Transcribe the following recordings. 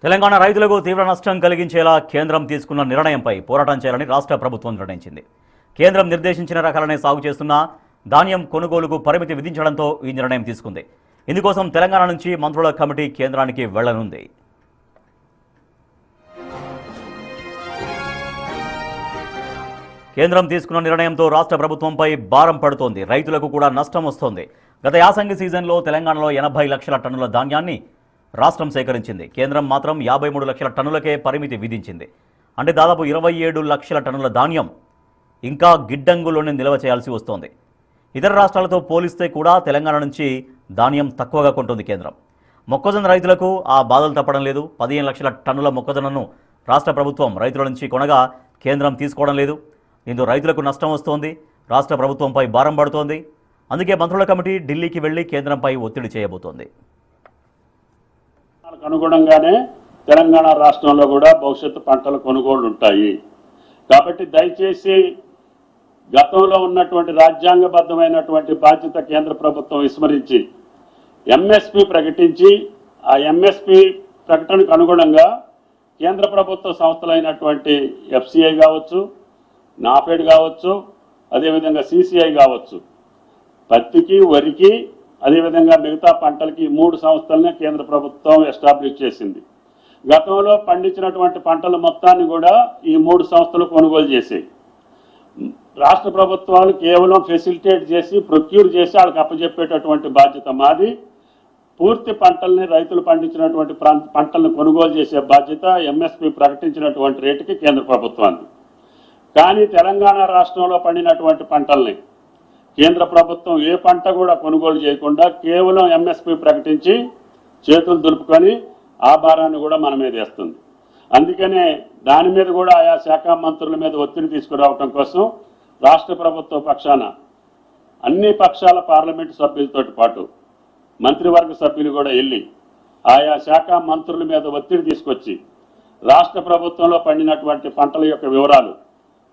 తెలంగాణ రైతులకు తీవ్ర నష్టం కలిగించేలా కేంద్రం తీసుకున్న నిర్ణయంపై పోరాటం చేయాలని రాష్ట్ర ప్రభుత్వం నిర్ణయించింది. కేంద్రం నిర్దేశించిన రకాలనే సాగు చేస్తున్న ధాన్యం కొనుగోలుకు పరిమితి విధించడంతో ఈ నిర్ణయం తీసుకుంది. ఇందుకోసం తెలంగాణ నుంచి మంత్రుల కమిటీ కేంద్రానికి వెళ్లనుంది. కేంద్రం తీసుకున్న నిర్ణయంతో రాష్ట్ర ప్రభుత్వంపై భారం పడుతోంది. రైతులకు కూడా నష్టం వస్తోంది. గత యాసంగి సీజన్లో తెలంగాణలో 80 లక్షల టన్నుల ధాన్యాన్ని రాష్ట్రం సేకరించింది. కేంద్రం మాత్రం 53 లక్షల టన్నులకే పరిమితి విధించింది. అంటే దాదాపు 27 లక్షల టన్నుల ధాన్యం ఇంకా గిడ్డంగులోనే నిల్వ చేయాల్సి వస్తోంది. ఇతర రాష్ట్రాలతో పోలిస్తే కూడా తెలంగాణ నుంచి ధాన్యం తక్కువగా కొంటుంది కేంద్రం. మొక్కజొన్న రైతులకు ఆ బాధలు తప్పడం లేదు. 15 లక్షల టన్నుల మొక్కజొన్నను రాష్ట్ర ప్రభుత్వం రైతుల నుంచి కొనగా కేంద్రం తీసుకోవడం లేదు. దీంతో రైతులకు నష్టం వస్తోంది. రాష్ట్ర ప్రభుత్వంపై భారం పడుతోంది. అందుకే మంత్రుల కమిటీ ఢిల్లీకి వెళ్లి కేంద్రంపై ఒత్తిడి చేయబోతోంది. అనుగుణంగానే తెలంగాణ రాష్ట్రంలో కూడా భవిష్యత్తు పంటల కొనుగోళ్లు ఉంటాయి. కాబట్టి దయచేసి గతంలో ఉన్నటువంటి రాజ్యాంగబద్ధమైనటువంటి బాధ్యత కేంద్ర ప్రభుత్వం విస్మరించి ఎంఎస్పి ప్రకటించి ఆ ఎంఎస్పి ప్రకటనకు అనుగుణంగా కేంద్ర ప్రభుత్వ సంస్థలైనటువంటి ఎఫ్సిఐ కావచ్చు, నాఫెడ్ కావచ్చు, అదేవిధంగా సిసిఐ కావచ్చు, పత్తికి, వరికి, అదేవిధంగా మిగతా పంటలకి 3 సంస్థలనే కేంద్ర ప్రభుత్వం ఎస్టాబ్లిష్ చేసింది. గతంలో పండించినటువంటి పంటల మొత్తాన్ని కూడా ఈ 3 సంస్థలు కొనుగోలు చేసాయి. రాష్ట్ర ప్రభుత్వాలు కేవలం ఫెసిలిటేట్ చేసి ప్రొక్యూర్ చేసి వాళ్ళకి అప్పచెప్పేటటువంటి బాధ్యత మాది. పూర్తి పంటల్ని రైతులు పండించినటువంటి పంటలను కొనుగోలు చేసే బాధ్యత ఎంఎస్పి ప్రకటించినటువంటి రేటుకి కేంద్ర ప్రభుత్వాన్ని. కానీ తెలంగాణ రాష్ట్రంలో పండినటువంటి పంటల్ని కేంద్ర ప్రభుత్వం ఏ పంట కూడా కొనుగోలు చేయకుండా కేవలం ఎంఎస్పి ప్రకటించి చేతులు దులుపుకొని ఆ భారాన్ని కూడా మన మీద వేస్తుంది. అందుకనే దాని మీద కూడా ఆయా శాఖ మంత్రుల మీద ఒత్తిడి తీసుకురావడం కోసం రాష్ట్ర ప్రభుత్వ పక్షాన అన్ని పక్షాల పార్లమెంటు సభ్యులతో పాటు మంత్రివర్గ సభ్యులు కూడా వెళ్ళి ఆయా శాఖ మంత్రుల మీద ఒత్తిడి తీసుకొచ్చి రాష్ట్ర ప్రభుత్వంలో పండినటువంటి పంటల యొక్క వివరాలు,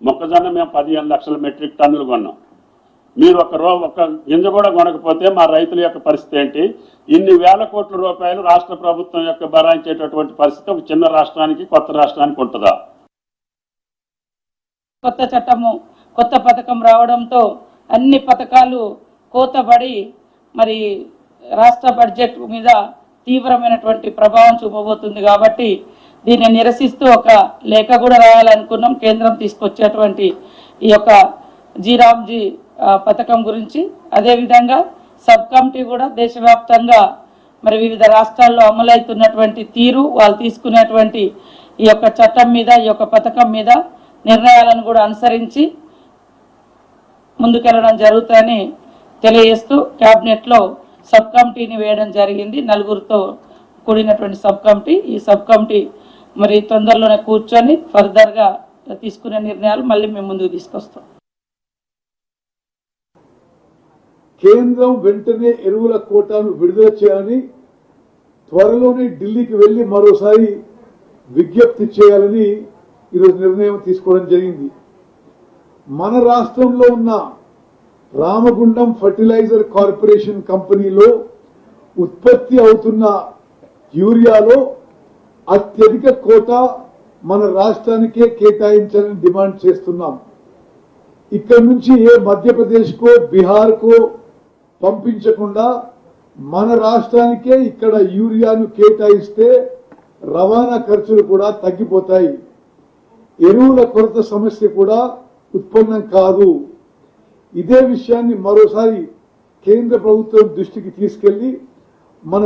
మొక్కజొన్న మేము 15 లక్షల మెట్రిక్ టన్నులు కొన్నాం, మీరు ఒక గింజ కూడా కొనకపోతే మా రైతుల యొక్క పరిస్థితి ఏంటి? ఇన్ని వేల కోట్ల రూపాయలు రాష్ట్ర ప్రభుత్వం యొక్క భరాయించేటటువంటి పరిస్థితి ఒక చిన్న రాష్ట్రానికి, కొత్త రాష్ట్రానికి ఉంటుందా? కొత్త చట్టము, కొత్త పథకం రావడంతో అన్ని పథకాలు కోతబడి మరి రాష్ట్ర బడ్జెట్ మీద తీవ్రమైనటువంటి ప్రభావం చూపబోతుంది. కాబట్టి దీన్ని నిరసిస్తూ ఒక లేఖ కూడా రాయాలనుకున్నాం. కేంద్రం తీసుకొచ్చేటువంటి ఈ యొక్క జీరామ్జీ పథకం గురించి, అదేవిధంగా సబ్ కమిటీ కూడా దేశవ్యాప్తంగా మరి వివిధ రాష్ట్రాల్లో అమలవుతున్నటువంటి తీరు, వాళ్ళు తీసుకునేటువంటి ఈ యొక్క చట్టం మీద, ఈ యొక్క పథకం మీద నిర్ణయాలను కూడా అనుసరించి ముందుకెళ్ళడం జరుగుతుందని తెలియజేస్తూ క్యాబినెట్లో సబ్ కమిటీని వేయడం జరిగింది. 4గురితో కూడినటువంటి సబ్ కమిటీ. ఈ సబ్ కమిటీ మరి తొందరలోనే కూర్చొని ఫర్దర్గా తీసుకునే నిర్ణయాలు మళ్ళీ మేము ముందుకు తీసుకొస్తాం. కేంద్రం వెంటనే ఎరువుల కోటాను విడుదల చేయాలని త్వరలోనే ఢిల్లీకి వెళ్లి మరోసారి విజ్ఞప్తి చేయాలని ఈరోజు నిర్ణయం తీసుకోవడం జరిగింది. మన రాష్ట్రంలో ఉన్న రామగుండం ఫర్టిలైజర్ కార్పొరేషన్ కంపెనీలో ఉత్పత్తి అవుతున్న యూరియాలో అత్యధిక కోటా మన రాష్ట్రానికే కేటాయించాలని డిమాండ్ చేస్తున్నాం. ఇక్కడ నుంచి ఏ మధ్యప్రదేశ్కో, బీహార్కో పంపించకుండా మన రాష్ట్రానికే ఇక్కడ యూరియాను కేటాయిస్తే రవాణా ఖర్చులు కూడా తగ్గిపోతాయి. ఎరువుల కొరత సమస్య కూడా ఉత్పన్నం కాదు. ఇదే విషయాన్ని మరోసారి కేంద్ర ప్రభుత్వం దృష్టికి తీసుకెళ్లి మన